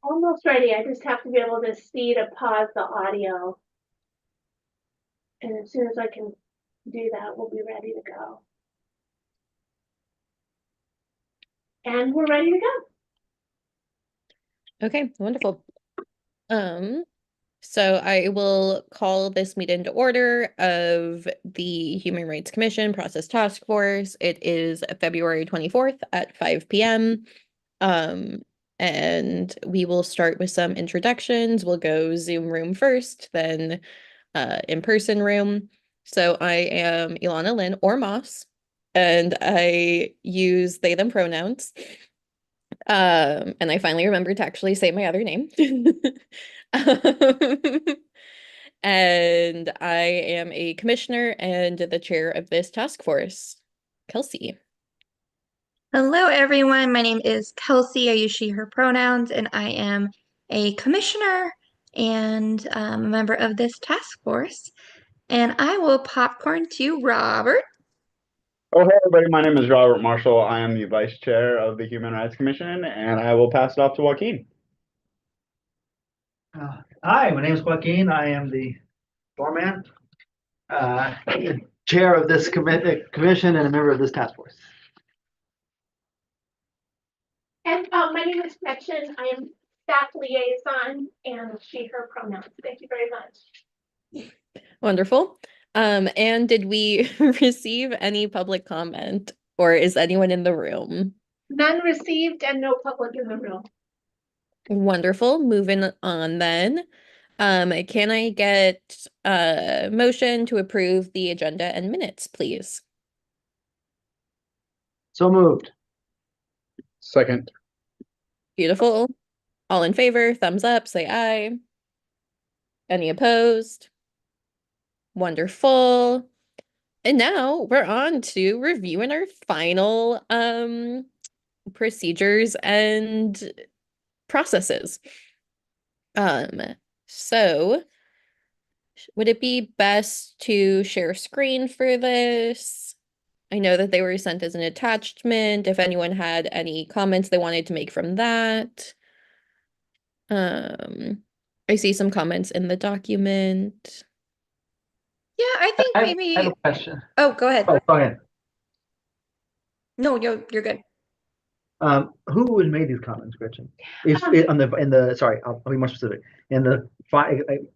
Almost ready. I just have to be able to see to pause the audio. And as soon as I can do that, we'll be ready to go. And we're ready to go. Okay, wonderful. So I will call this meeting to order of the Human Rights Commission Process Task Force. It is February 24th at 5 p.m. Um, and we will start with some introductions. We'll go Zoom room first, then in-person room. So I am Ilana Lynn or Moss, and I use they, them pronouns. And I finally remembered to actually say my other name. Um, and I am a commissioner and the chair of this task force. Kelsey. Hello, everyone. My name is Kelsey. I use she, her pronouns, and I am a commissioner and a member of this task force. And I will popcorn to Robert. Oh, hey, everybody. My name is Robert Marshall. I am the Vice Chair of the Human Rights Commission, and I will pass it off to Joaquin. Hi, my name is Joaquin. I am the doorman, chair of this commission, and a member of this task force. And my name is Gretchen. I am staff liaison and she, her pronouns. Thank you very much. Wonderful. And did we receive any public comment or is anyone in the room? None received and no public in the room. Wonderful. Moving on then. Can I get a motion to approve the agenda and minutes, please? So moved. Second. Beautiful. All in favor, thumbs up, say aye. Any opposed? Wonderful. And now we're on to reviewing our final procedures and processes. Um, so would it be best to share screen for this? I know that they were sent as an attachment. If anyone had any comments they wanted to make from that. I see some comments in the document. Yeah, I think I maybe. have a question. Oh, go ahead. Oh, go ahead. No, you're good. Who made these comments, Gretchen? Is it on the sorry, I'll be more specific. In the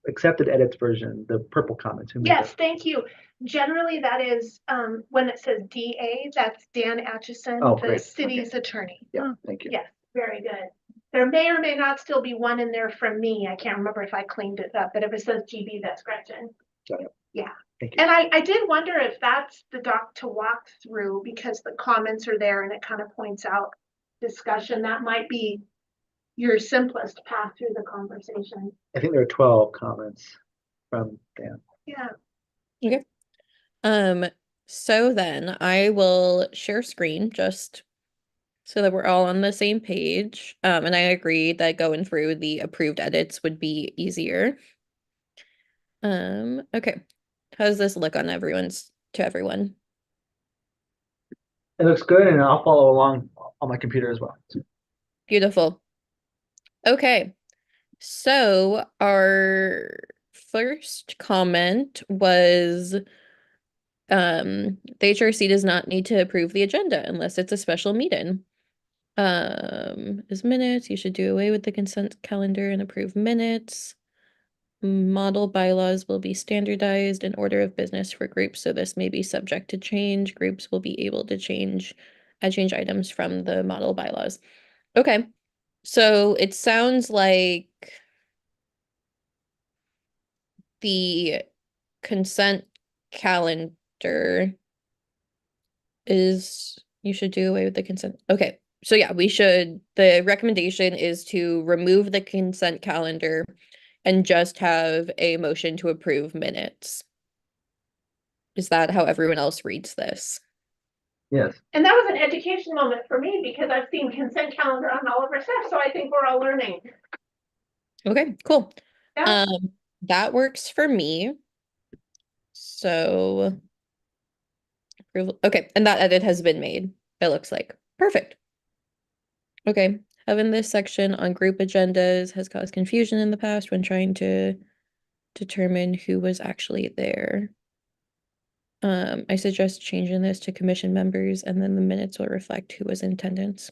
accepted edits version, the purple comments. Who made Yes, those? thank you. Generally, that is when it says DA, that's Dan Atchison, Oh, the great. city's Okay. attorney. Yeah, thank you. Yes, very good. There may or may not still be one in there from me. I can't remember if I cleaned it up, but if it says GB, that's Gretchen. Got it. Yeah. Thank you. And I did wonder if that's the doc to walk through because the comments are there and it kind of points out discussion. That might be your simplest path through the conversation. I think there are 12 comments from Dan. Yeah. Okay. So then I will share screen just so that we're all on the same page. And I agree that going through the approved edits would be easier. Okay. How does this look on to everyone? It looks good, and I'll follow along on my computer as well. Beautiful. Okay. So our first comment was the HRC does not need to approve the agenda unless it's a special meeting. As minutes, you should do away with the consent calendar and approve minutes. Model bylaws will be standardized in order of business for groups, so this may be subject to change. Groups will be able to change items from the model bylaws. Okay, so it sounds like the consent calendar is you should do away with the consent. Okay, so yeah, the recommendation is to remove the consent calendar and just have a motion to approve minutes. Is that how everyone else reads this? Yes. And that was an education moment for me because I've seen consent calendar on all of our stuff. So I think we're all learning. Okay, cool. Yeah. That works for me. So, okay, and that edit has been made, it looks like. Perfect. Okay, having this section on group agendas has caused confusion in the past when trying to determine who was actually there. I suggest changing this to commission members and then the minutes will reflect who was in attendance.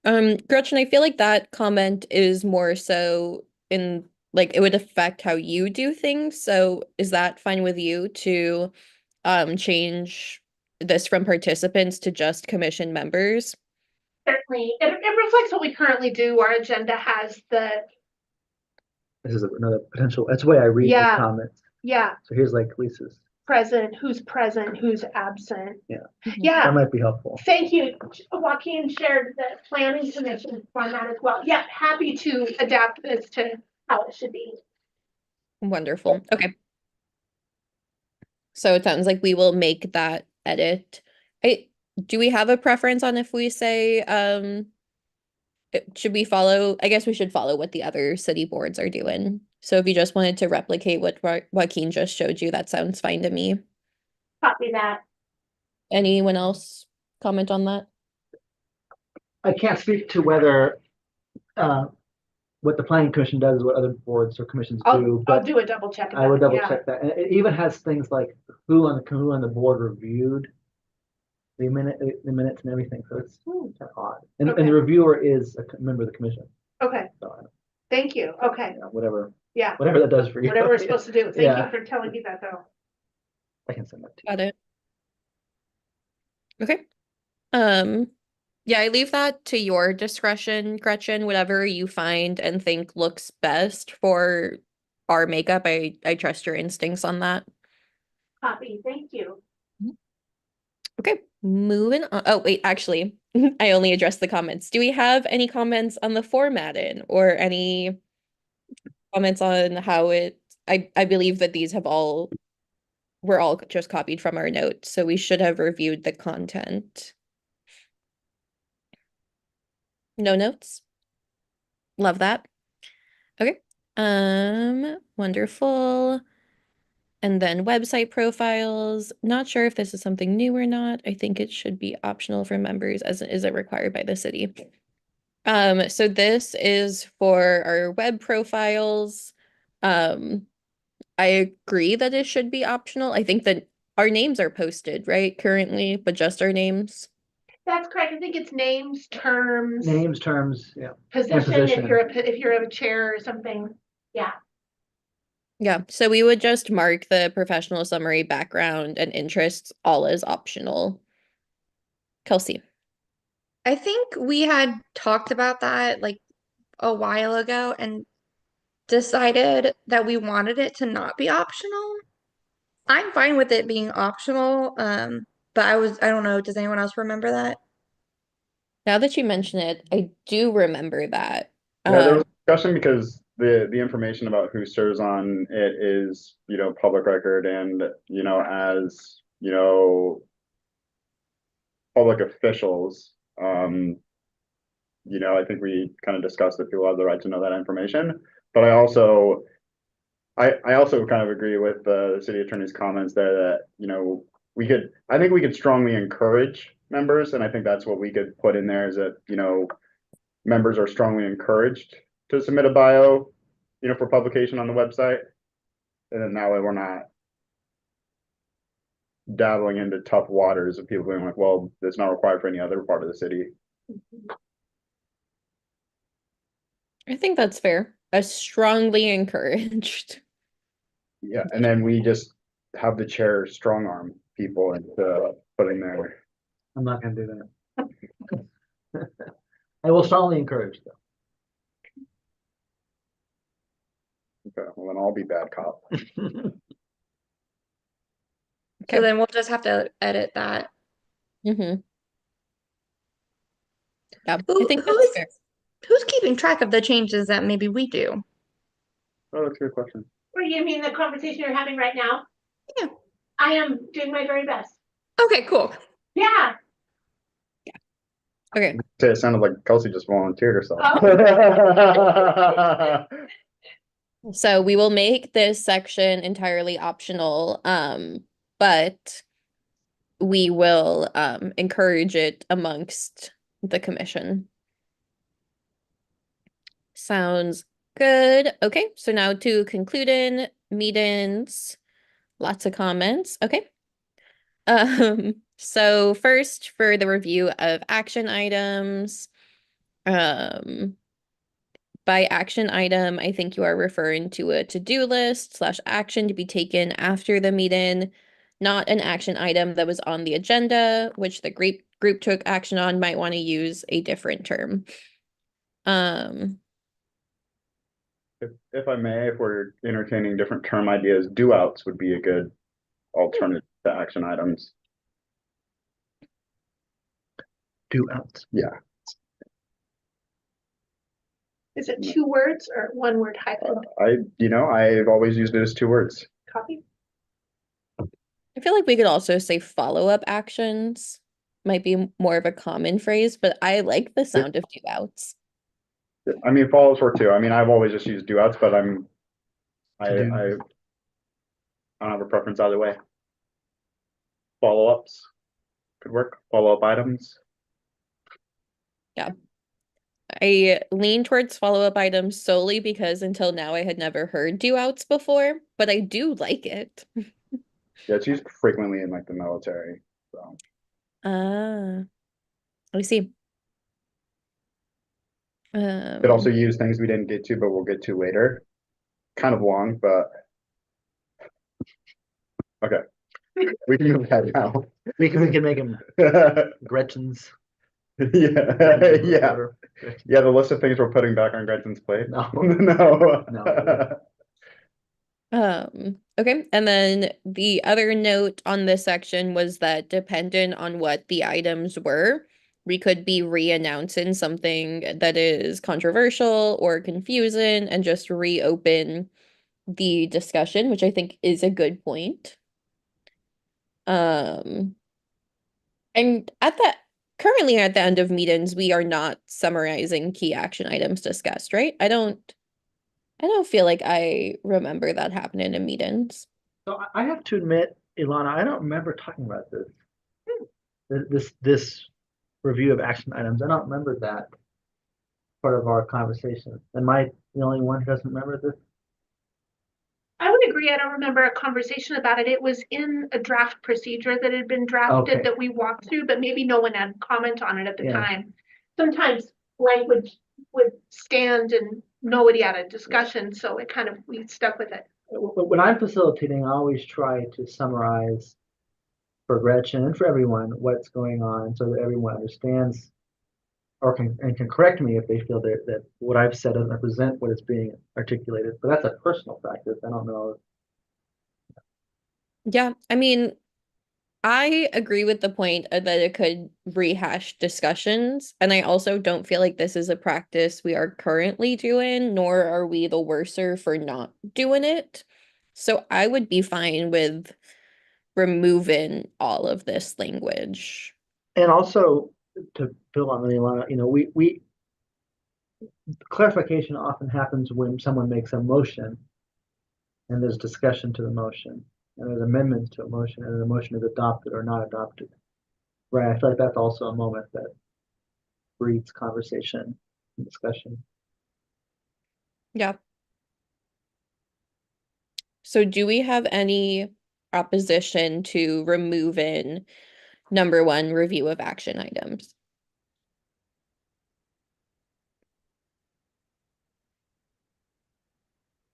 Gretchen, I feel like that comment is more so in like it would affect how you do things. So is that fine with you to change this from participants to just commission members? Certainly, it reflects what we currently do. Our agenda has the, This is another potential, that's the way I read these Yeah. comments. yeah, So here's like Lisa's. present, who's absent. Mhm. Yeah. That might be helpful. Thank you. Joaquin shared the planning commission format as well. Yep, happy to adapt this to how it should be. Wonderful. Okay. So it sounds like we will make that edit. Do we have a preference on if we say should we follow? I guess we should follow what the other city boards are doing. So if you just wanted to replicate what Joaquin just showed you, that sounds fine to me. Copy that. Anyone else comment on that? I can't speak to whether what the planning commission does is what other boards or commissions do, I'll but do a double check. of I would that, double yeah. check that. And it even has things like who on the board reviewed the minutes and everything. So it's kind of odd. And Okay. the reviewer is a member of the commission. Okay, So thank you. Okay, whatever yeah, that does for you. whatever we're supposed to do. Thank Yeah. you for telling me that though. I can send that to you. Got it. Okay. Yeah, I leave that to your discretion, Gretchen, whatever you find and think looks best for our makeup. I trust your instincts on that. Copy, thank you. Okay, moving on. Oh, wait, actually, I only addressed the comments. Do we have any comments on the formatting or any comments on how it, I believe that these were all just copied from our notes, so we should have reviewed the content. No notes? Love that. Okay. Wonderful. And then website profiles. Not sure if this is something new or not. I think it should be optional for members as is it required by the city. So this is for our web profiles. I agree that it should be optional. I think that our names are posted, right, currently, but just our names. That's correct. I think it's names, terms, Names, terms, yeah. position, position. if you're a chair or something. Yeah, Yeah, so we would just mark the professional summary, background, and interests all as optional. Kelsey. I think we had talked about that like a while ago and decided that we wanted it to not be optional. I'm fine with it being optional, but I don't know, does anyone else remember that? Now that you mention it, I do remember that. Yeah, there was discussion because the information about who serves on it is, public record and, as, public officials, I think we kind of discussed that people have the right to know that information. But I also kind of agree with the city attorney's comments there that, I think we could strongly encourage members, and I think that's what we could put in there is that, members are strongly encouraged to submit a bio, for publication on the website. And then that way we're not dabbling into tough waters of people being like, well, it's not required for any other part of the city. I think that's fair. Strongly encouraged. Yeah, and then we just have the chair strong arm people into putting their. I'm not gonna do that. I will strongly encourage though. Okay, well then I'll be bad cop. So then we'll just have to edit that. Mm-hmm. Yeah, Who- I think who that's is- fair. Who's keeping track of the changes that maybe we do? Oh, that's a good question. or you mean the conversation you're having right now? Yeah. I am doing my very best. Okay, cool. Yeah, Okay. Say it sounded like Kelsey just volunteered herself. So we will make this section entirely optional, but we will encourage it amongst the commission. Sounds good. Okay, so now to concluding meetings. Lots of comments. Okay. So first for the review of action items. By action item, I think you are referring to a to-do list / action to be taken after the meeting, not an action item that was on the agenda, which the group took action on, might want to use a different term. If I may, if we're entertaining different term ideas, do outs would be a good alternative to action items. Do outs. Yeah. Is it 2 words or 1 word hyphen? I've always used it as 2 words. Copy? I feel like we could also say follow-up actions. Might be more of a common phrase, but I like the sound of do outs. I mean, follows work too. I mean, I've always just used do outs, but I don't have a preference either way. Follow-ups could work. Follow-up items. I lean towards follow-up items solely because until now I had never heard do outs before, but I do like it. Yeah, it's used frequently in like the military. So Ah, I see. could also use things we didn't get to, but we'll get to later. Kind of long, but okay. We can move ahead now. We can make them Gretchen's. Yeah, yeah. Yeah, the list of things we're putting back on Gretchen's plate. No. No. No. Okay, and then the other note on this section was that dependent on what the items were, we could be re-announcing something that is controversial or confusing and just reopen the discussion, which I think is a good point. And currently at the end of meetings, we are not summarizing key action items discussed, right? I don't feel like I remember that happening in meetings. So I have to admit, Ilana, I don't remember talking about this. This review of action items. I don't remember that part of our conversation. Am I the only one who doesn't remember this? I would agree. I don't remember a conversation about it. It was in a draft procedure that had been drafted Okay. that we walked through, but maybe no one had comment on it at the Yeah. time. Sometimes language would stand and nobody had a discussion, so we stuck with it. When I'm facilitating, I always try to summarize for Gretchen and for everyone what's going on so that everyone understands or can correct me if they feel that what I've said doesn't represent what is being articulated. But that's a personal practice. I don't know. Yeah, I mean, I agree with the point that it could rehash discussions, and I also don't feel like this is a practice we are currently doing, nor are we the worser for not doing it. So I would be fine with removing all of this language. And also to build on Ilana, we clarification often happens when someone makes a motion and there's discussion to the motion and there's amendments to a motion and the motion is adopted or not adopted. Right. I feel like that's also a moment that breeds conversation and discussion. Yeah. So do we have any opposition to removing number 1 review of action items?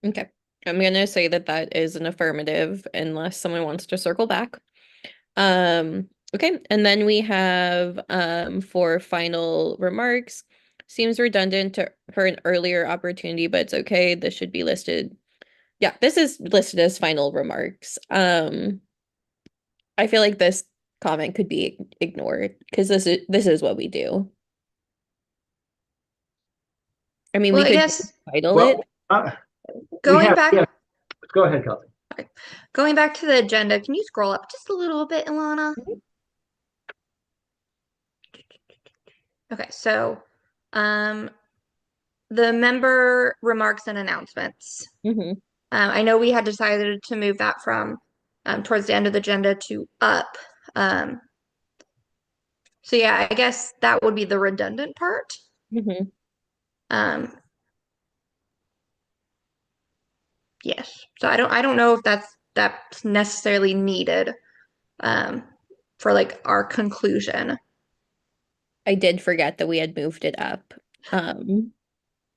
Okay, I'm gonna say that is an affirmative unless someone wants to circle back. Okay, and then we have for final remarks, seems redundant for an earlier opportunity, but it's okay. This should be listed. Yeah, this is listed as final remarks. I feel like this comment could be ignored because this is what we do. I mean, Well, we I could guess title it. going back. Go ahead, Kelsey. Okay. Going back to the agenda, can you scroll up just a little bit, Ilana? Okay, so the member remarks and announcements. Mhm. I know we had decided to move that from towards the end of the agenda to up. So yeah, I guess that would be the redundant part. Mhm. Yes. So I don't know if that's necessarily needed for like our conclusion. I did forget that we had moved it up.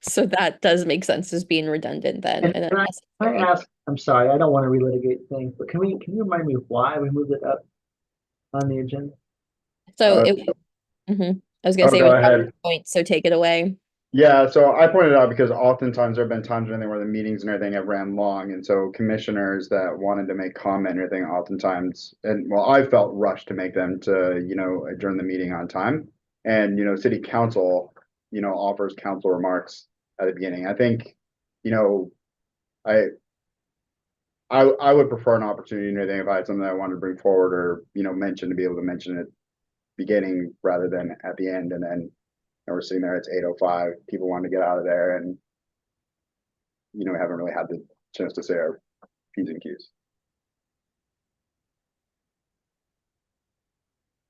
So that does make sense as being redundant then And and can I unnecessary. ask, I'm sorry, I don't want to relitigate things, but can you remind me why we moved it up on the agenda? So Uh, I was gonna oh, say it go was ahead. Robert's point, so take it away. Yeah, so I pointed out because oftentimes there have been times and everything where the meetings and everything have ran long, and so commissioners that wanted to make comment and everything oftentimes, and well, I felt rushed to make them to, adjourn the meeting on time. And, city council, offers council remarks at the beginning. I think, you know, I I would prefer an opportunity and everything if I had something I wanted to bring forward or, mention to be able to mention it beginning rather than at the end and then we're sitting there, it's 8:05, people want to get out of there and we haven't really had the chance to say our P's and Q's.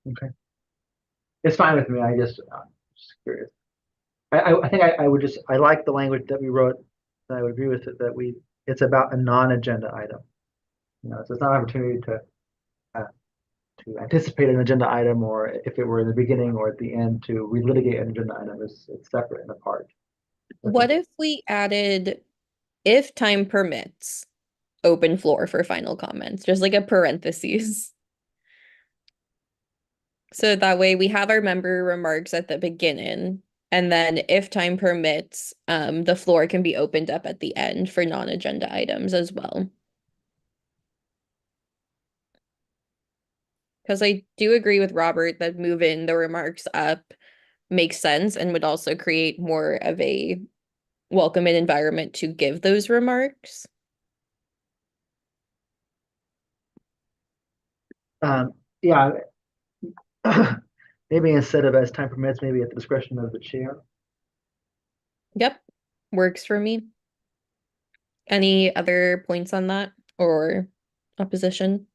Okay. It's fine with me. Just curious. I think I would just, I like the language that we wrote. I would agree with it that it's about a non-agenda item. So it's not an opportunity to anticipate an agenda item, or if it were in the beginning or at the end to relitigate an agenda item. It's separate and apart. What if we added, if time permits, open floor for final comments, just like a parentheses. So that way we have our member remarks at the beginning, and then if time permits, the floor can be opened up at the end for non-agenda items as well. Because I do agree with Robert that moving the remarks up makes sense and would also create more of a welcoming environment to give those remarks. Yeah, maybe instead of as time permits, maybe at the discretion of the chair. Yep, works for me. Any other points on that or opposition?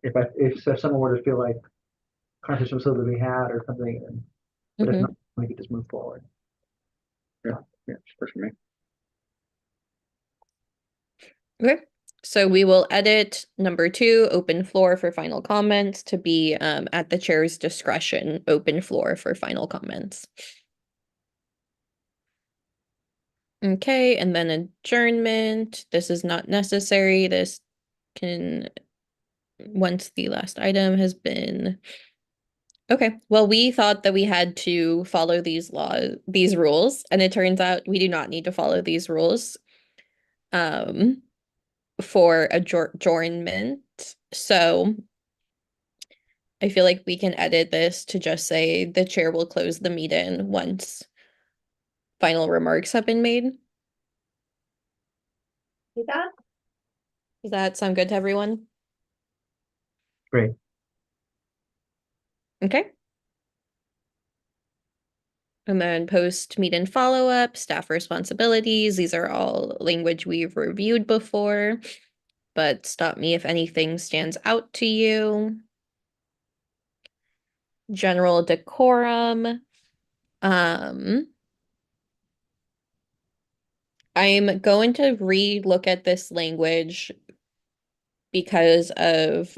If someone were to feel like conversation was something we had or something, but if not, we could just move forward. Yeah, for me. Okay, so we will edit number 2, open floor for final comments, to be at the chair's discretion, open floor for final comments. Okay, and then adjournment. This is not necessary. This can, once the last item has been. Okay, well, we thought that we had to follow these rules, and it turns out we do not need to follow these rules for adjournment. So I feel like we can edit this to just say the chair will close the meeting once final remarks have been made. See that? Does that sound good to everyone? Great. Okay. And then post meeting follow-up, staff responsibilities. These are all language we've reviewed before, but stop me if anything stands out to you. General decorum. I'm going to re-look at this language because of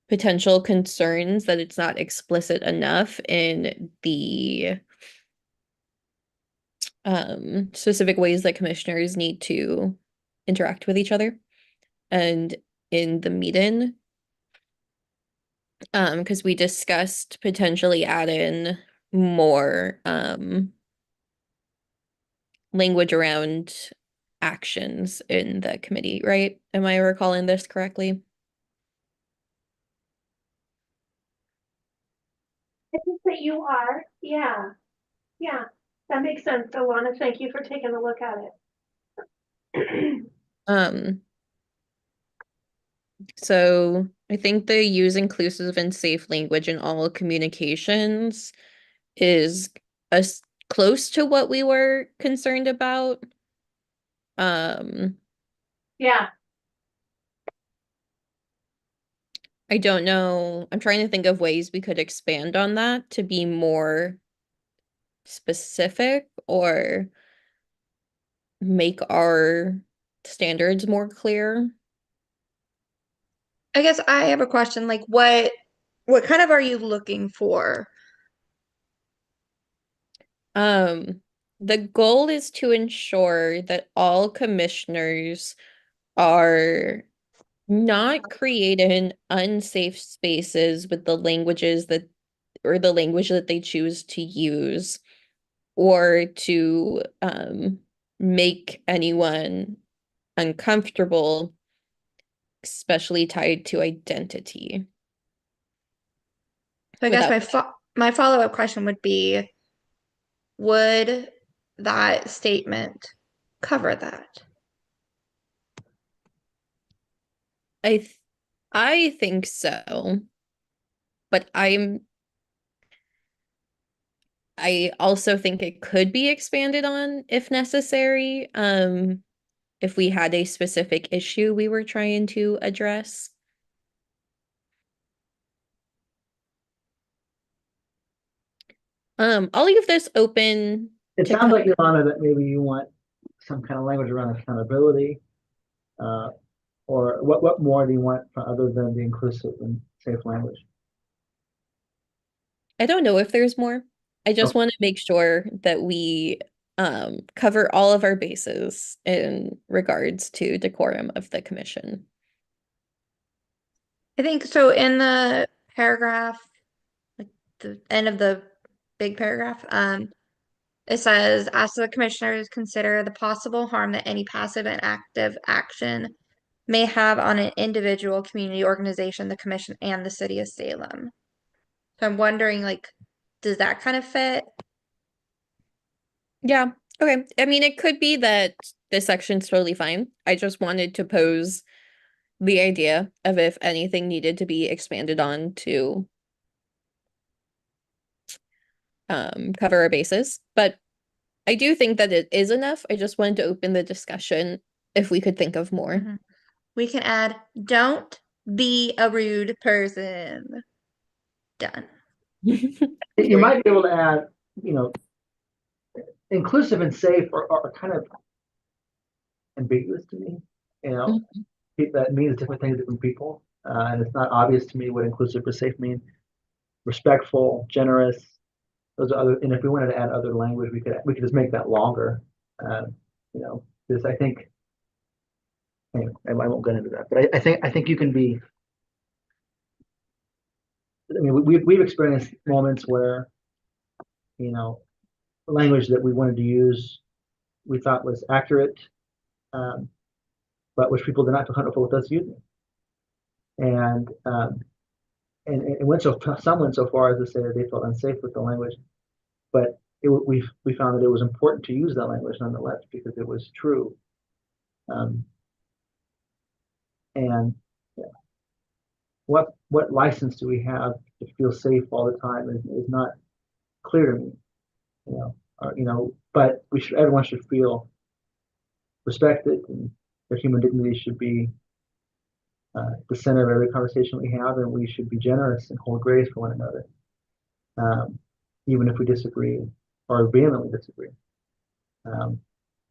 potential concerns that it's not explicit enough in the specific ways that commissioners need to interact with each other and in the meeting. Because we discussed potentially adding more language around actions in the committee, right? Am I recalling this correctly? I think that you are, yeah. Yeah, that makes sense. Alana, thank you for taking a look at it. So I think the use inclusive and safe language in all communications is as close to what we were concerned about. Yeah, I don't know. I'm trying to think of ways we could expand on that to be more specific or make our standards more clear. I guess I have a question, like what kind of are you looking for? The goal is to ensure that all commissioners are not creating unsafe spaces with the languages that or the language that they choose to use, or to make anyone uncomfortable, especially tied to identity. So I guess Without my follow-up question would be, would that statement cover that? I th I think so, but I also think it could be expanded on if necessary, if we had a specific issue we were trying to address. I'll leave this open It to sounds like, come. Ilana, that maybe you want some kind of language around accountability. Uh, or what more do you want other than the inclusive and safe language? I don't know if there's more. I just Okay. want to make sure that we cover all of our bases in regards to decorum of the commission. I think so in the paragraph, like the end of the big paragraph, it says, ask the commissioners consider the possible harm that any passive and active action may have on an individual, community, organization, the commission, and the city of Salem. So I'm wondering, like, does that kind of fit? Yeah, okay. I mean, it could be that this section's totally fine. I just wanted to pose the idea of if anything needed to be expanded on to cover our bases. But I do think that it is enough. I just wanted to open the discussion if we could think of more. Mhm. We can add, don't be a rude person. Done. You might be able to add, you know, inclusive and safe are kind of ambiguous to me. You know, that means different things to different people. And it's not obvious to me what inclusive or safe mean. Respectful, generous, those are other, and if we wanted to add other language, we could just make that longer. You know, because I think, anyway, I won't get into that, but I think you can be. I mean, we've experienced moments where, you know, language that we wanted to use, we thought was accurate, um, but which people did not feel comfortable with us using. And it went some went so far as to say that they felt unsafe with the language, but we found that it was important to use that language nonetheless because it was true. Um, and yeah, what license do we have to feel safe all the time is not clear to me. You know, but everyone should feel respected, and their human dignity should be the center of every conversation we have, and we should be generous and hold grace for one another, even if we disagree or vehemently disagree.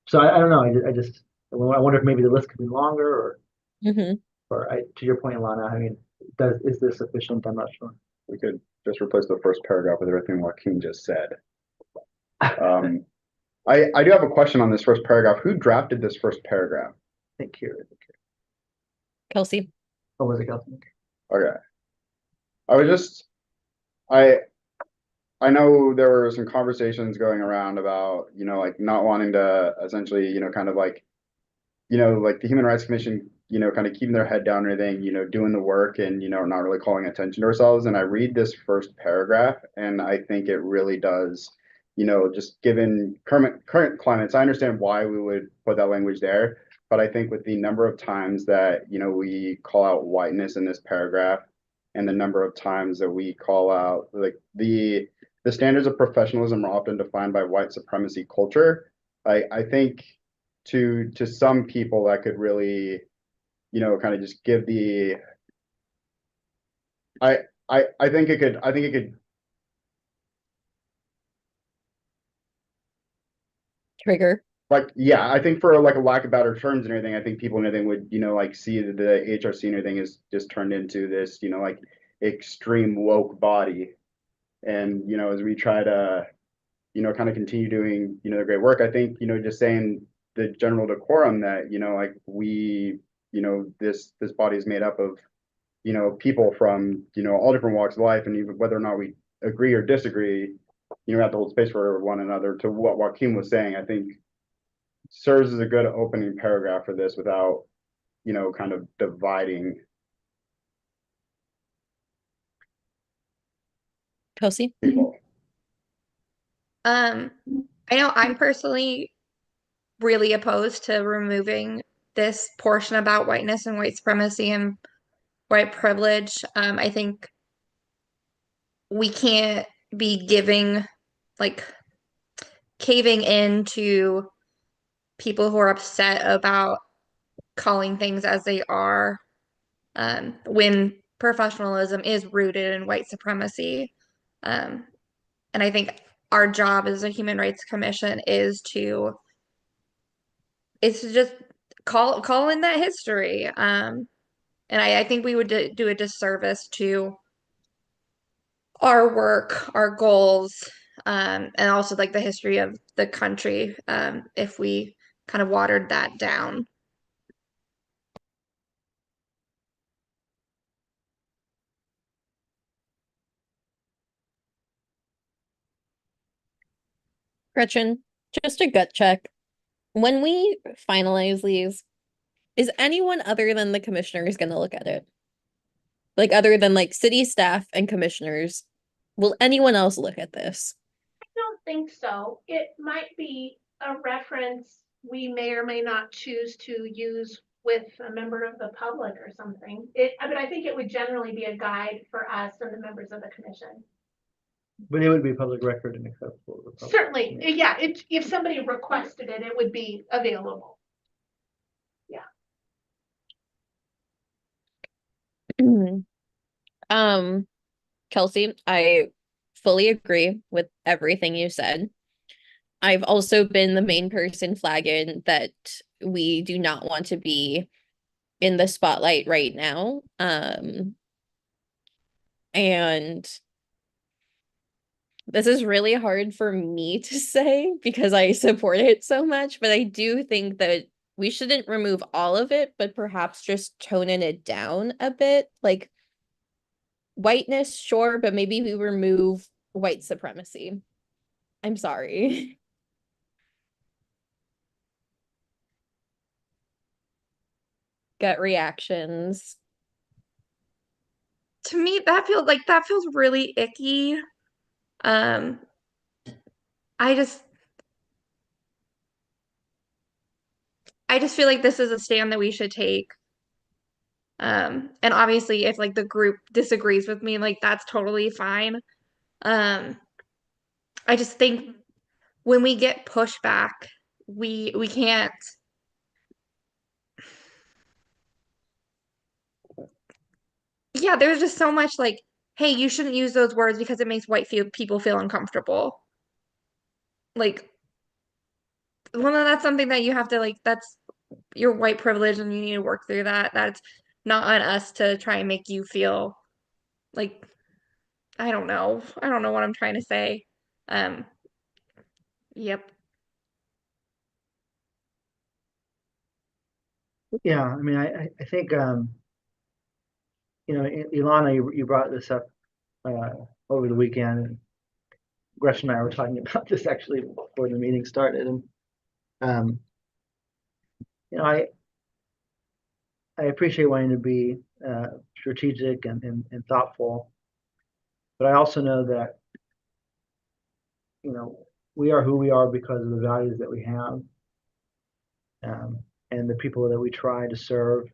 So I don't know. I wonder if maybe the list could be longer, to your point, Lana. I mean, is this sufficient? I'm not sure. We could just replace the first paragraph with everything Joaquin just said. I do have a question on this first paragraph. Who drafted this first paragraph? Thank you. Kelsey. Or was it Kelsey? Okay. I know there were some conversations going around about, you know, like not wanting to essentially, you know, kind of like, you know, like the Human Rights Commission, you know, kind of keeping their head down and everything, you know, doing the work and, you know, not really calling attention to ourselves. And I read this first paragraph and I think it really does, you know, just given current climates, I understand why we would put that language there. But I think with the number of times that, you know, we call out whiteness in this paragraph and the number of times that we call out like the standards of professionalism are often defined by white supremacy culture. I think to some people that could really, you know, kind of just give the I think it could Trigger. like, yeah, I think for like a lack of better terms and everything, I think people and everything would, like see that the HRC and everything is just turned into this, like extreme woke body. And, as we try to, kind of continue doing, the great work, I think, just saying the general decorum that, like this body is made up of, people from, all different walks of life, and even whether or not we agree or disagree, have to hold space for one another. To what Joaquin was saying, I think serves as a good opening paragraph for this without, kind of dividing. Kelsey? People. I know I'm personally really opposed to removing this portion about whiteness and white supremacy and white privilege. I think we can't be like caving in to people who are upset about calling things as they are, when professionalism is rooted in white supremacy. And I think our job as a Human Rights Commission is to just call in that history. And I think we would do a disservice to our work, our goals, and also like the history of the country, if we kind of watered that down. Gretchen, just a gut check. When we finalize these, is anyone other than the commissioners going to look at it? Like, other than like city staff and commissioners, will anyone else look at this? I don't think so. It might be a reference we may or may not choose to use with a member of the public or something. But I think it would generally be a guide for us and the members of the commission. But it would be public record and accessible to the public. Certainly, yeah, if somebody requested it, it would be available. Kelsey, I fully agree with everything you said. I've also been the main person flagging that we do not want to be in the spotlight right now. And this is really hard for me to say because I support it so much, but I do think that we shouldn't remove all of it, but perhaps just toning it down a bit. Like, whiteness, sure, but maybe we remove white supremacy. I'm sorry. Gut reactions. To me, that feels really icky. Um, I just feel like this is a stand that we should take. And obviously if like the group disagrees with me, like that's totally fine. I just think when we get pushback, we can't. Yeah, there's just so much like, hey, you shouldn't use those words because it makes people feel uncomfortable. Like, well, no, that's something that you have to like, that's your white privilege and you need to work through that. That's not on us to try and make you feel like, I don't know. I don't know what I'm trying to say. Um, yep. Yeah, I mean, I think, Ilana, you brought this up over the weekend, and Gretchen and I were talking about this actually before the meeting started, and um, I appreciate wanting to be strategic and thoughtful, but I also know that we are who we are because of the values that we have, and the people that we try to serve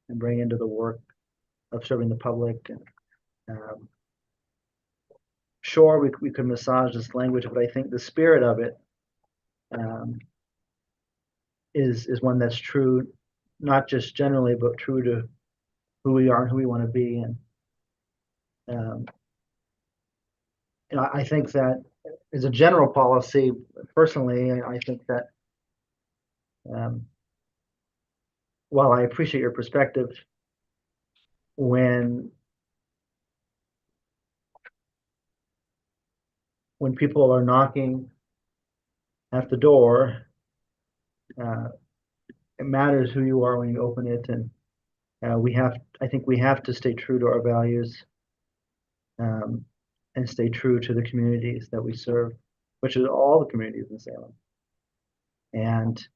and bring into the work of serving the public. And sure, we could massage this language, but I think the spirit of it is one that's true, not just generally, but true to who we are and who we want to be. And I think that as a general policy, personally, I think that while I appreciate your perspective, when people are knocking at the door, it matters who you are when you open it, and I think we have to stay true to our values, and stay true to the communities that we serve, which is all the communities in Salem. And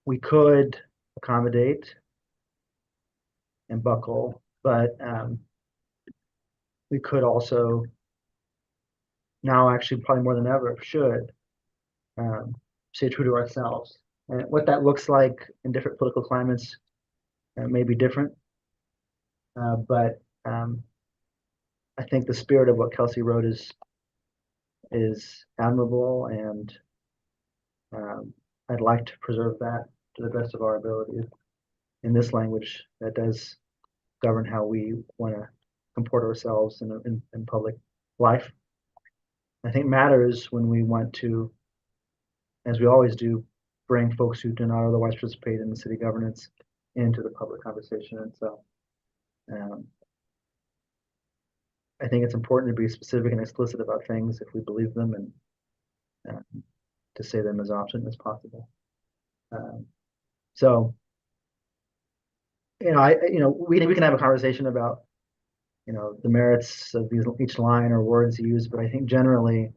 we could accommodate and buckle, but we could also now, actually probably more than ever, should stay true to ourselves. And what that looks like in different political climates may be different, but I think the spirit of what Kelsey wrote is admirable, and I'd like to preserve that to the best of our abilities in this language that does govern how we want to comport ourselves in public life. I think matters when we want to, as we always do, bring folks who do not otherwise participate in the city governance into the public conversation. And so I think it's important to be specific and explicit about things if we believe them, and to say them as often as possible. So, we can have a conversation about, the merits of each line or words used, but I think generally,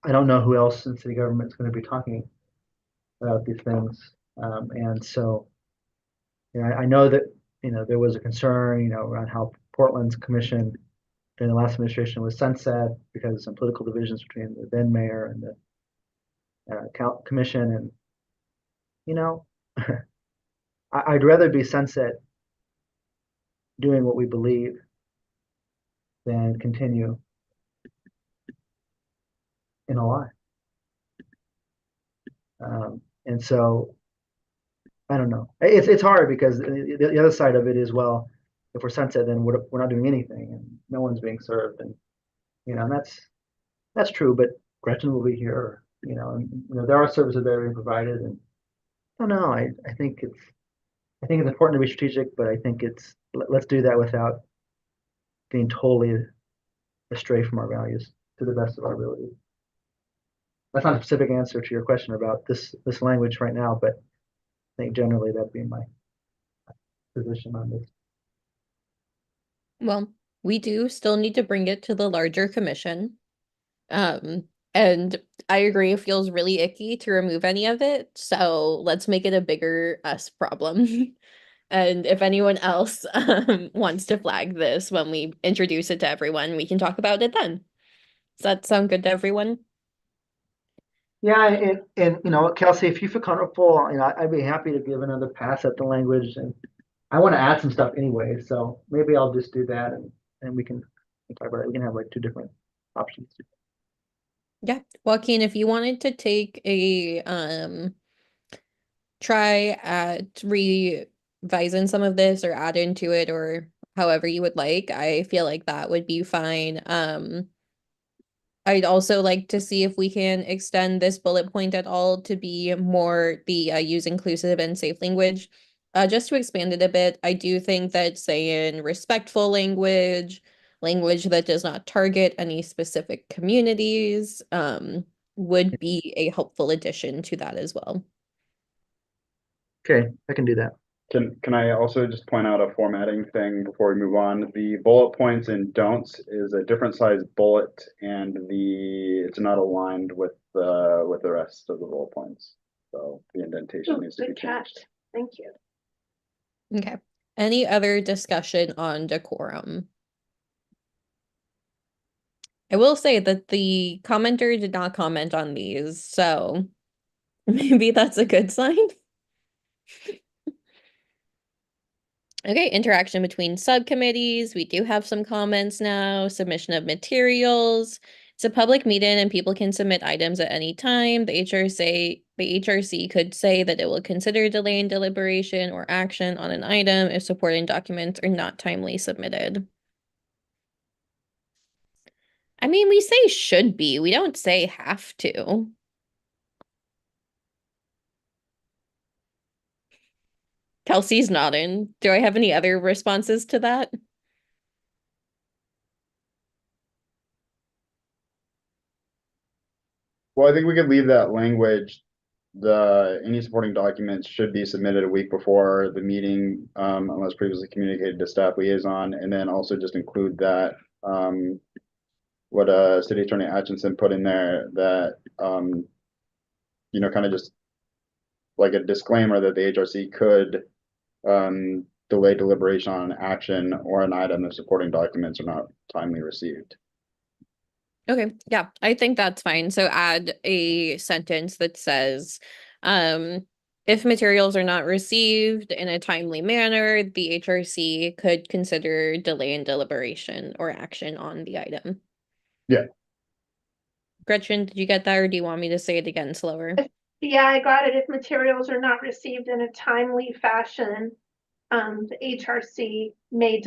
I don't know who else in city government is going to be talking about these things. And so, I know that, there was a concern, around how Portland's commission during the last administration was sunset because of some political divisions between the then mayor and the commission. And, I'd rather be sunset doing what we believe than continue in a lie. And so, I don't know. It's hard because the other side of it is, well, if we're sunset, then we're not doing anything, and no one's being served, and and that's true. But Gretchen will be here, and there are services that are being provided, and I don't know. I think it's important to be strategic, but I think let's do that without being totally astray from our values to the best of our ability. That's not a specific answer to your question about this language right now, but I think generally that'd be my position on this. Well, we do still need to bring it to the larger commission. And I agree, it feels really icky to remove any of it, so let's make it a bigger us problem. And if anyone else wants to flag this when we introduce it to everyone, we can talk about it then. Does that sound good to everyone? Yeah, and Kelsey, if you feel comfortable, I'd be happy to give another pass at the language, and I want to add some stuff anyway, so maybe I'll just do that, and we can talk about it. We can have like two different options. Yeah, Joaquin, if you wanted to take a try at revising some of this or add into it or however you would like, I feel like that would be fine. I'd also like to see if we can extend this bullet point at all to be more the use inclusive and safe language. Just to expand it a bit, I do think that saying respectful language that does not target any specific communities, would be a helpful addition to that as well. Okay, I can do that. Can I also just point out a formatting thing before we move on? The bullet points in don'ts is a different size bullet, and it's not aligned with the rest of the bullet points. So the indentation needs to be Good catch. changed. Thank you. Okay. Any other discussion on decorum? I will say that the commenter did not comment on these, so maybe that's a good sign. Okay, interaction between subcommittees. We do have some comments now. Submission of materials. It's a public meeting and people can submit items at any time. The HRC could say that it will consider delaying deliberation or action on an item if supporting documents are not timely submitted. I mean, we say should be, we don't say have to. Kelsey's nodding. Do I have any other responses to that? Well, I think we could leave that language. Any supporting documents should be submitted a week before the meeting, unless previously communicated to staff liaison, and then also just include that, what, City Attorney Atchison put in there that, kind of just like a disclaimer that the HRC could, delay deliberation on an action or an item if supporting documents are not timely received. Okay, yeah, I think that's fine. So add a sentence that says, if materials are not received in a timely manner, the HRC could consider delay in deliberation or action on the item. Yeah. Gretchen, did you get that, or do you want me to say it again slower? Yeah, I got it. If materials are not received in a timely fashion, the HRC may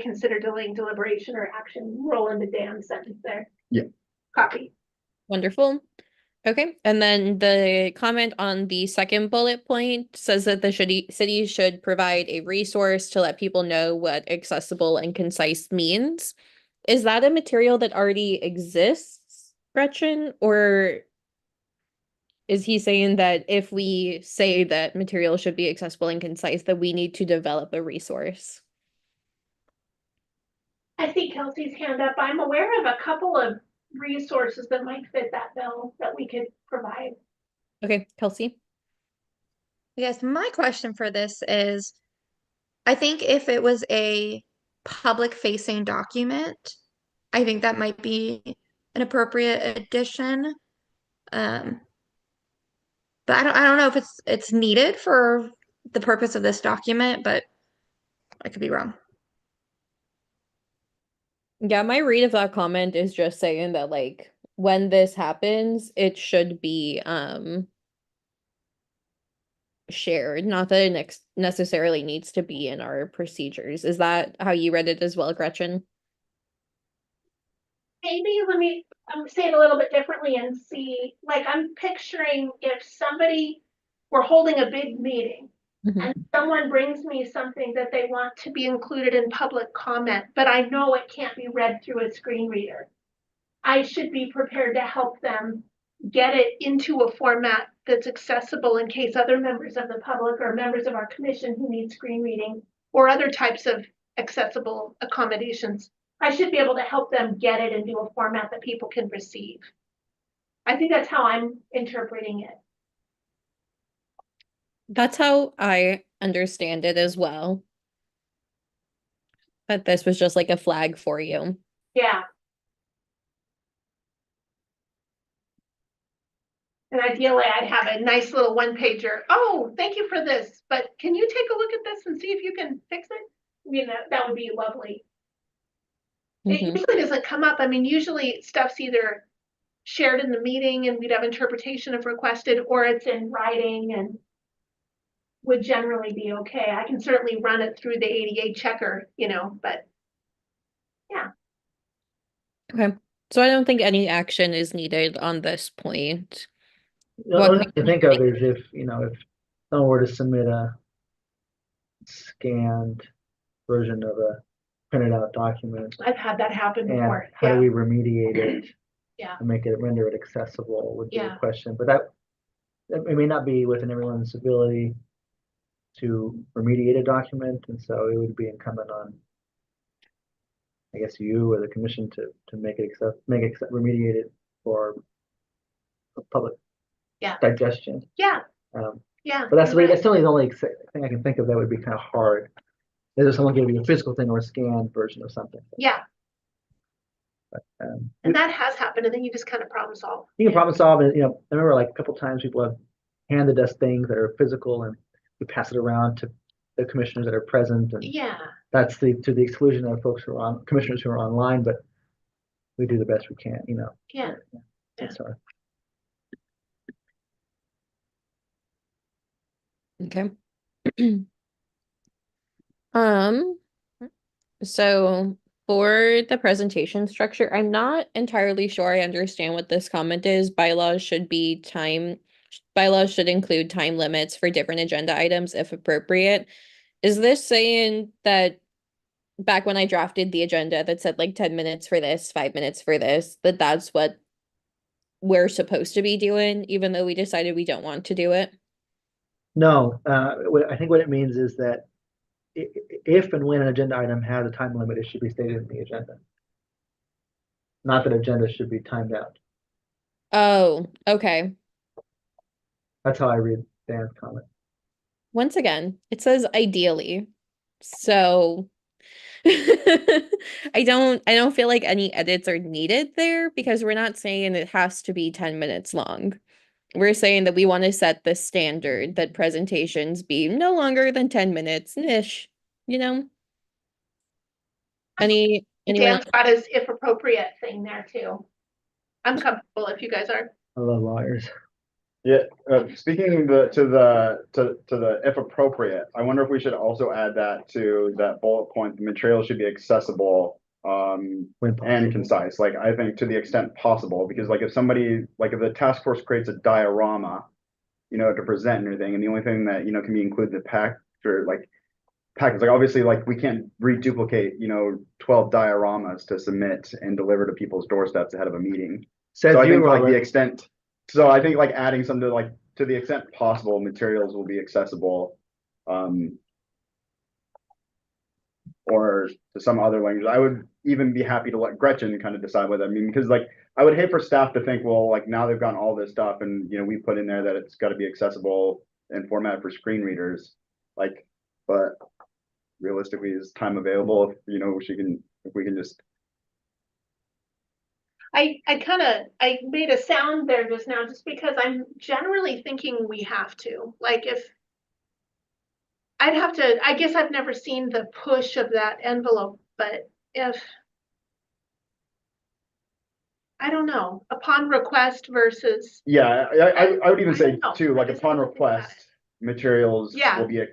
consider delaying deliberation or action. Roll in the damn sentence there. Yeah. Copy. Wonderful. Okay, and then the comment on the second bullet point says that the city should provide a resource to let people know what accessible and concise means. Is that a material that already exists, Gretchen, or is he saying that if we say that material should be accessible and concise, that we need to develop a resource? I see Kelsey's hand up. I'm aware of a couple of resources that might fit that bill that we could provide. Okay, Kelsey? I guess my question for this is, I think if it was a public facing document, I think that might be an appropriate addition. But I don't know if it's needed for the purpose of this document, but I could be wrong. Yeah, my read of that comment is just saying that, like, when this happens, it should be shared, not that it necessarily needs to be in our procedures. Is that how you read it as well, Gretchen? Maybe let me say it a little bit differently and see, like, I'm picturing if somebody were holding a big meeting and someone brings me something that they want to be included in public comment, but I know it can't be read through a screen reader. I should be prepared to help them get it into a format that's accessible in case other members of the public or members of our commission who need screen reading or other types of accessible accommodations. I should be able to help them get it into a format that people can receive. I think that's how I'm interpreting it. That's how I understand it as well. That this was just like a flag for you. Yeah. And ideally, I'd have a nice little one pager. Oh, thank you for this, but can you take a look at this and see if you can fix it? I mean, that would be lovely. It usually doesn't come up. I mean, usually stuff's either shared in the meeting and we'd have interpretation if requested, or it's in writing and would generally be okay. I can certainly run it through the ADA checker, but yeah. Okay. So I don't think any action is needed on this point. The What only can thing to you think of is if someone were to submit a scanned version of a printed out document, I've had that happen and before. how Yeah. do we remediate it? Yeah. And render it accessible would be Yeah. the question, but that it may not be within everyone's ability to remediate a document, and so it would be incumbent on, I guess, you or the commission to make it remediate it for public Yeah. digestion. Yeah. Um, Yeah. But that's you're right. that's only the only thing I can think of that would be kind of hard. Is there someone giving you a physical thing or a scanned version of something? Yeah. Um, And that has happened, and then you just kind of problem solve. you can problem solve it. I remember like a couple times people have handed us things that are physical, and we pass it around to the commissioners that are present, and Yeah. that's to the exclusion of folks who are commissioners who are online. But we do the best we can. Yeah. That's hard. Okay. Um, so For the presentation structure, I'm not entirely sure I understand what this comment is. Bylaws should include time limits for different agenda items if appropriate. Is this saying that back when I drafted the agenda that said like 10 minutes for this, 5 minutes for this, that's what we're supposed to be doing, even though we decided we don't want to do it? No, I think what it means is that if and when an agenda item has a time limit, it should be stated in the agenda. Not that agenda should be timed out. Oh, okay. That's how I read Dan's comment. Once again, it says ideally. So I don't feel like any edits are needed there because we're not saying it has to be 10 minutes long. We're saying that we want to set the standard that presentations be no longer than 10 minutes-ish, you know? Anyone Dan's got his if appropriate thing there too. I'm comfortable if you guys are. I love lawyers. Yeah, speaking to the if appropriate, I wonder if we should also add that to that bullet point. The material should be accessible When and possible. concise. Like I think to the extent possible, because like if the task force creates a diorama, to present and everything, and the only thing that can be included in the pack for like packets, like obviously like we can't reduplicate 12 dioramas to submit and deliver to people's doorsteps ahead of a meeting. Says So I you, think like the Robert. extent. So I think like adding something like to the extent possible, materials will be accessible, or to some other language. I would even be happy to let Gretchen kind of decide what that means, because like I would hate for staff to think, well, like now they've gotten all this stuff and we put in there that it's got to be accessible and formatted for screen readers, like, but realistically, is time available if if we can just. I made a sound there just now just because I'm generally thinking we have to, like if I guess I've never seen the push of that envelope, but if I don't know, upon request versus, Yeah, I would even I say don't know. too, I like just upon have to think about request, materials Yeah. will be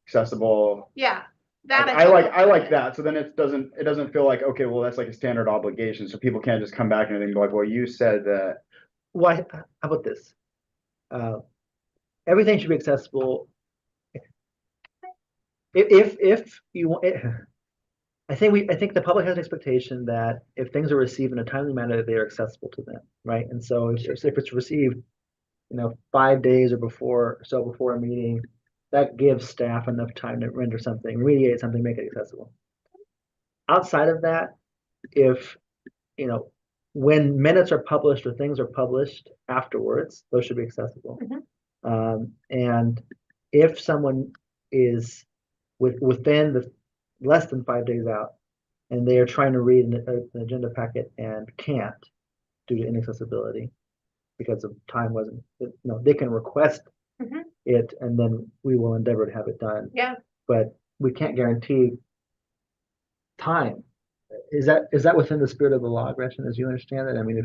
accessible. yeah, that I like feel that. So then it doesn't feel like, okay, well, that's like a standard obligation. So people can't just come back and be like, well, you said that. Why? How about this? Everything should be accessible. If you want, I think the public has an expectation that if things are received in a timely manner, they are accessible to them, right? And so if it's received, 5 days or before a meeting, that gives staff enough time to render something, remediate something, make it accessible. Outside of that, if when minutes are published or things are published afterwards, those should be accessible. And if someone is within the less than 5 days out, and they are trying to read an agenda packet and can't due to inaccessibility because of time wasn't, they can request it, and then we will endeavor to have it done. Yeah. But we can't guarantee time. Is that within the spirit of the law, Gretchen, as you understand it? I mean,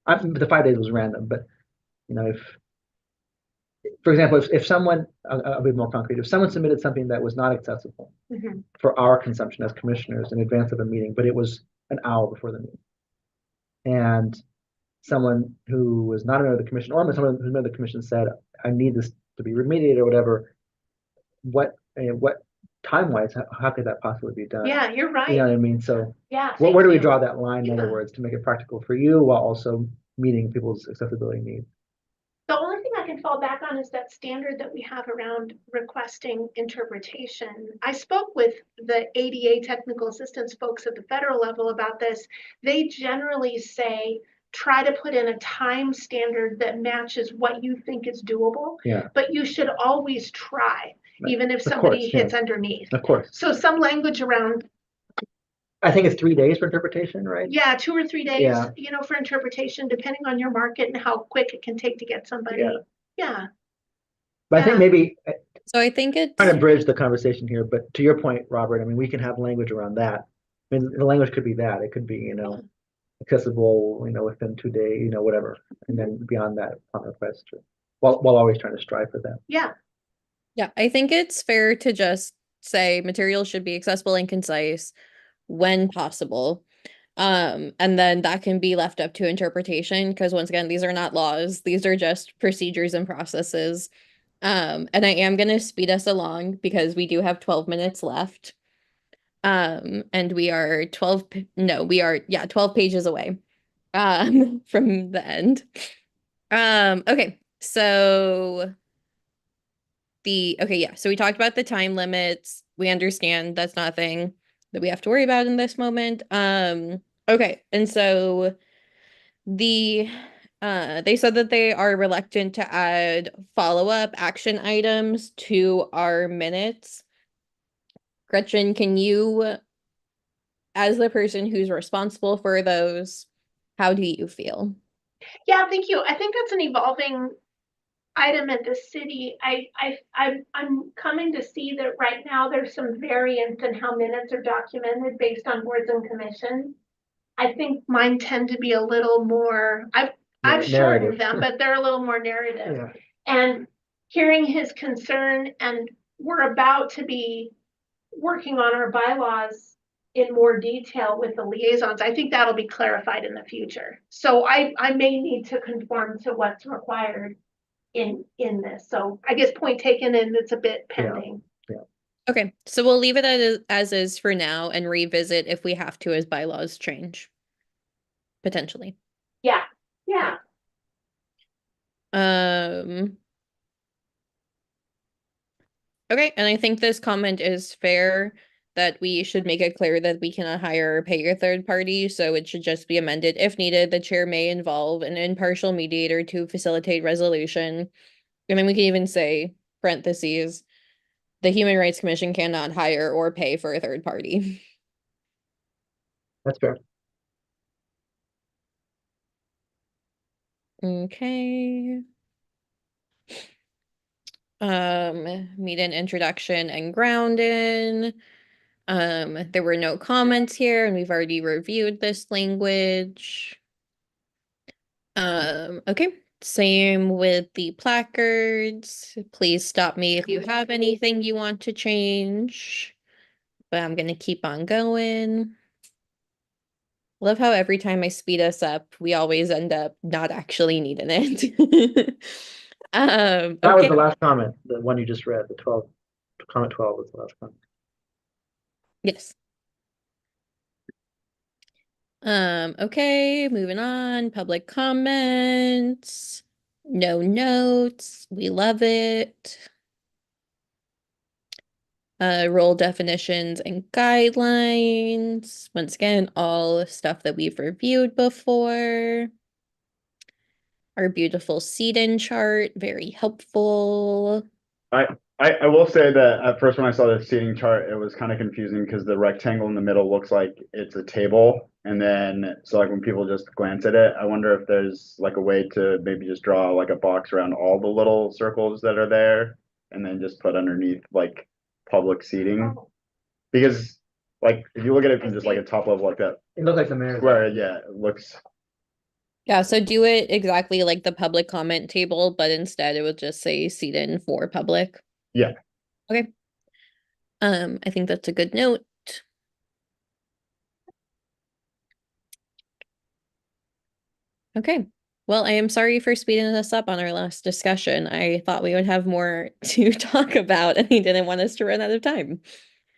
if the 5 days was random, but if, for example, if someone, I'll be more concrete, if someone submitted something that was not accessible for our consumption as commissioners in advance of a meeting, but it was an hour before the meeting, and someone who was not a member of the commission, or someone who's a member of the commission said, I need this to be remediated or whatever, what time-wise, how could that possibly be done? Yeah, you're right. You know what I mean? So Yeah. where do we draw that line, in other Yeah. words, to make it practical for you while also meeting people's accessibility needs? The only thing I can fall back on is that standard that we have around requesting interpretation. I spoke with the ADA technical assistance folks at the federal level about this. They generally say, try to put in a time standard that matches what you think is doable. Yeah. But you should always try, even if Of somebody course, hits yeah. underneath. Of course. So some language around, I think it's 3 days for interpretation, right? yeah, 2 or 3 days, Yeah. for interpretation, depending on your market and how quick it can take to get somebody. Yeah. But I think maybe So I think it's trying to bridge the conversation here, but to your point, Robert, I mean, we can have language around that. I mean, the language could be that. It could be, accessible, within 2 days, whatever. And then beyond that, upon request, while always trying to strive for that. Yeah. Yeah, I think it's fair to just say materials should be accessible and concise. when possible. And then that can be left up to interpretation because once again, these are not laws. These are just procedures and processes. And I am gonna speed us along because we do have 12 minutes left. And we are 12 no, we are 12 pages away from the end. Okay. So so we talked about the time limits. We understand that's not a thing that we have to worry about in this moment. Okay, and so the they said that they are reluctant to add follow-up action items to our minutes. Gretchen, can you, as the person who's responsible for those, how do you feel? Yeah, thank you. I think that's an evolving item at the city. I'm coming to see that right now there's some variance in how minutes are documented based on boards and commissions. I think mine tend to be a little more, I've shortened Narrative. them, but they're a little more narrative. Yeah. And hearing his concern, and we're about to be working on our bylaws in more detail with the liaisons. I think that'll be clarified in the future. So I may need to conform to what's required in this. So I guess point taken, and it's a bit pending. Okay, so we'll leave it as is for now and revisit if we have to as bylaws change. Potentially. Yeah. Okay, and I think this comment is fair that we should make it clear that we cannot hire or pay a third party, so it should just be amended. If needed, the chair may involve an impartial mediator to facilitate resolution. And then we can even say, parentheses, the Human Rights Commission cannot hire or pay for a third party. That's fair. Okay. Meet an introduction and ground in. There were no comments here, and we've already reviewed this language. Okay. Same with the placards. Please stop me if you have anything you want to change. But I'm gonna keep on going. Love how every time I speed us up, we always end up not actually needing it. That was Okay. the last comment, the one you just read, comment 12 was the last comment. Yes. Okay, moving on. Public comments. No notes. We love it. Role definitions and guidelines. Once again, all stuff that we've reviewed before. Our beautiful seat-in chart, very helpful. I will say that at first when I saw the seating chart, it was kind of confusing because the rectangle in the middle looks like it's a table. And then, so like when people just glance at it, I wonder if there's like a way to maybe just draw like a box around all the little circles that are there and then just put underneath like public seating. Because like, if you look at it from just like a top level like that, It looked like the mayor's. where, yeah, it looks, Yeah, so do it exactly like the public comment table, but instead it would just say seat in for public. Yeah. Okay. I think that's a good note. Okay. Well, I am sorry for speeding us up on our last discussion. I thought we would have more to talk about, and he didn't want us to run out of time.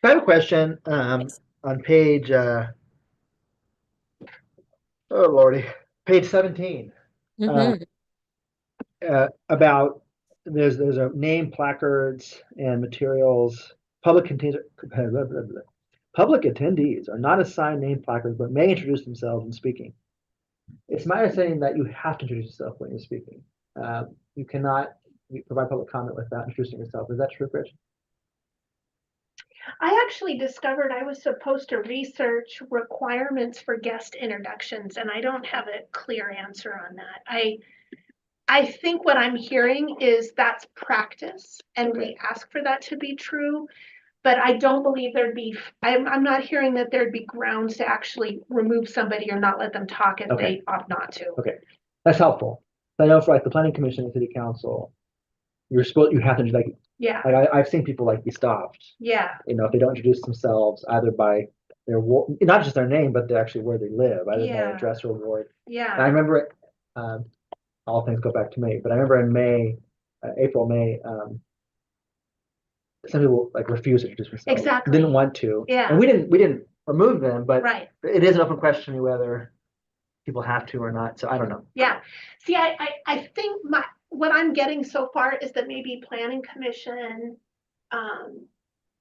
I have a question, Yes. on page, oh lordy, page 17. Mhm. About there's a name, placards and materials. Public attendees are not assigned name placards, but may introduce themselves when speaking. It's my understanding that you have to introduce yourself when you're speaking. You cannot provide public comment without introducing yourself. Is that true, Rich? I actually discovered I was supposed to research requirements for guest introductions, and I don't have a clear answer on that. I think what I'm hearing is that's practice, and we ask for that to be true. But I don't believe I'm not hearing that there'd be grounds to actually remove somebody or not let them talk if Okay. they ought not to. Okay, that's helpful. I know for like the planning commission and city council, you have to like Yeah, I've seen people like be stopped, yeah, if they don't introduce themselves either by not just their name, but actually where they live, either by Yeah. address or ward. And I Yeah, remember, all things go back to May, but I remember in May, April, May, some people like refused to introduce themselves. Exactly. Didn't want to. Yeah. And we didn't remove them, but right. it is an open question whether people have to or not. So I don't know. Yeah. See, I think what I'm getting so far is that maybe planning commission,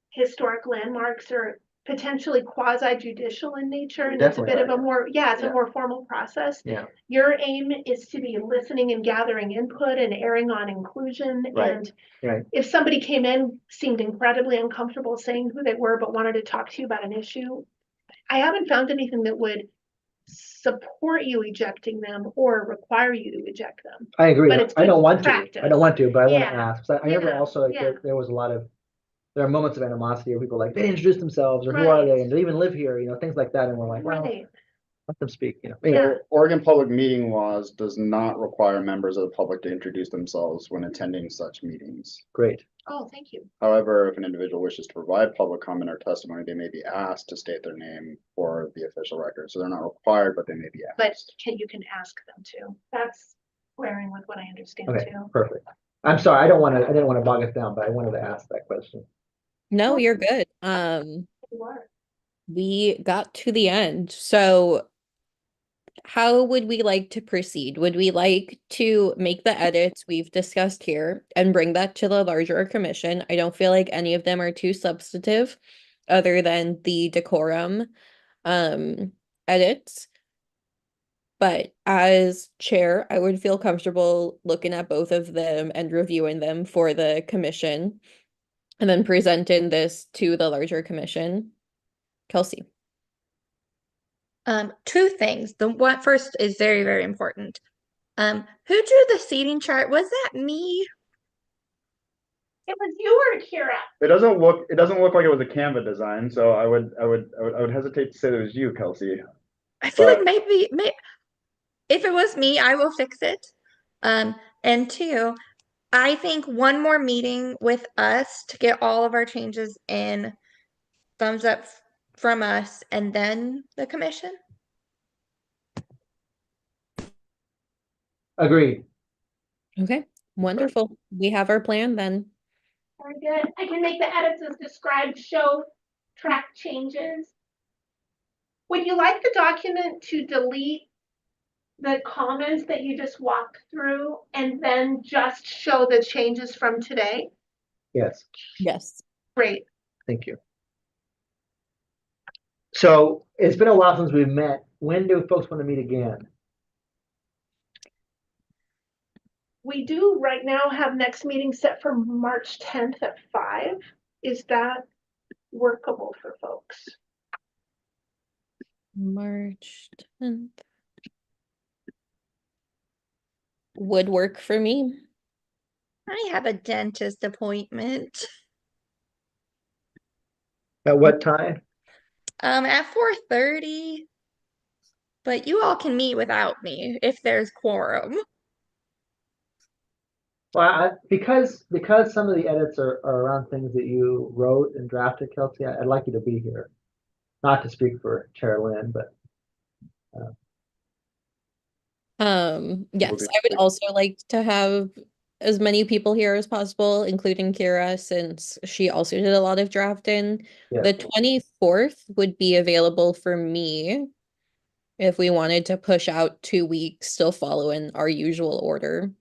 historic landmarks are potentially quasi judicial in nature, and it's a bit of a more, it's a more formal process. Yeah. Your aim is to be listening and gathering input and erring on inclusion. Right. And Right. if somebody came in, seemed incredibly uncomfortable saying who they were, but wanted to talk to you about an issue, I haven't found anything that would support you ejecting them or require you to eject them. I agree. But it's I don't good want practice. to. I don't want to, but I want to Yeah. ask. So I remember Yeah. also like Yeah. there was a lot of there are moments of animosity where people are like they didn't introduce themselves or who are Right. they and do they even live here, things like that. And we're like, well, Right. let them speak. Yeah. Oregon Public Meeting Laws does not require members of the public to introduce themselves when attending such meetings. Great. Oh, thank you. However, if an individual wishes to provide public comment or testimony, they may be asked to state their name for the official record. So they're not required, but they may be But asked. you can ask them to. That's squaring with what I understand Okay. too. Perfect. I'm sorry. I didn't want to bog us down, but I wanted to ask that question. No, Oh. you're good. You are. We got to the end. So how would we like to proceed? Would we like to make the edits we've discussed here and bring that to the larger commission? I don't feel like any of them are too substantive other than the decorum edits. But as chair, I would feel comfortable looking at both of them and reviewing them for the commission and then presenting this to the larger commission. Kelsey. Two things. The one first is very, very important. Who drew the seating chart? Was that me? It was you or Kira? It doesn't look like it was a Canva design, so I would hesitate to say that it was you, Kelsey. I feel But- like maybe if it was me, I will fix it. And two, I think one more meeting with us to get all of our changes in, thumbs up from us, and then the commission. Agreed. Okay, wonderful. We have our plan then. Very good. I can make the edits as described, show track changes. Would you like the document to delete the comments that you just walked through and then just show the changes from today? Yes. Yes. Great. Thank you. So it's been a while since we've met. When do folks want to meet again? We do right now have next meeting set for March 10th at 5. Is that workable for folks? March 10th. Would work for me. I have a dentist appointment. At what time? At 4:30. But you all can meet without me if there's quorum. Well, because some of the edits are around things that you wrote and drafted, Kelsey, I'd like you to be here. Not to speak for Chair Lynn, but Yes, be I would great. also like to have as many people here as possible, including Kira, since she also did a lot of drafting. Yeah. The 24th would be available for me if we wanted to push out 2 weeks, still following our usual order.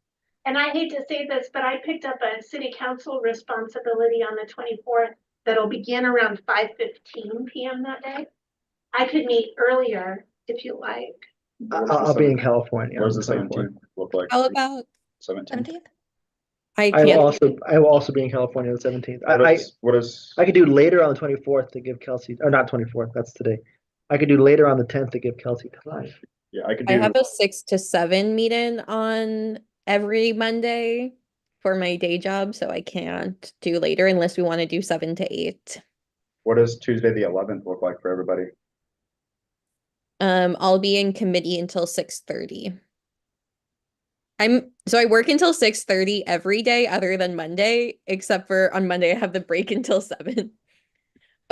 And I hate to say this, but I picked up a city council responsibility on the 24th that'll begin around 5:15 p.m. that day. I could meet earlier if you like. I'll be in California. What does the on 24th. 17th look like? How about 17th? 17th? I I will can't also be in California on the 17th. What is I could do later on the 24th to give Kelsey, or not 24th, that's today. I could do later on the 10th to give Kelsey time. yeah, I could I do have a 6 to 7 meeting on every Monday for my day job, so I can't do later unless we want to do 7 to 8. what does Tuesday the 11th look like for everybody? I'll be in committee until 6:30. I work until 6:30 every day other than Monday, except for on Monday I have the break until 7.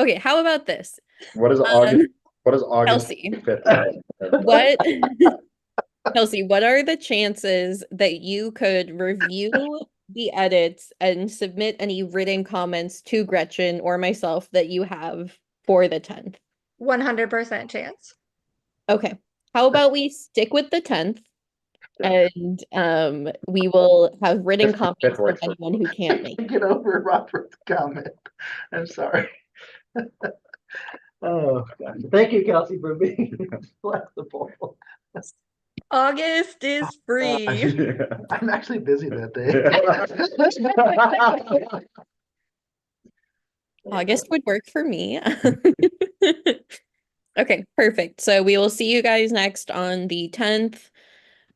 Okay, how about this? What is Um, August Kelsey. 5th? What, Kelsey, what are the chances that you could review the edits and submit any written comments to Gretchen or myself that you have for the 10th? 100% chance. Okay, how about we stick with the 10th? And we will have written Fifth comments from works for- anyone who can't make it. Get over Robert's comment. I'm sorry. Oh, gosh. Thank you, Kelsey, for being flexible. August is free. Yeah. I'm actually busy that day. August would work for me. Okay, perfect. So we will see you guys next on the 10th.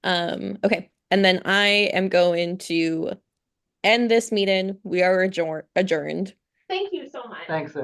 Okay, and then I am going to end this meeting. We are adjourned. Thank you so much. Thanks,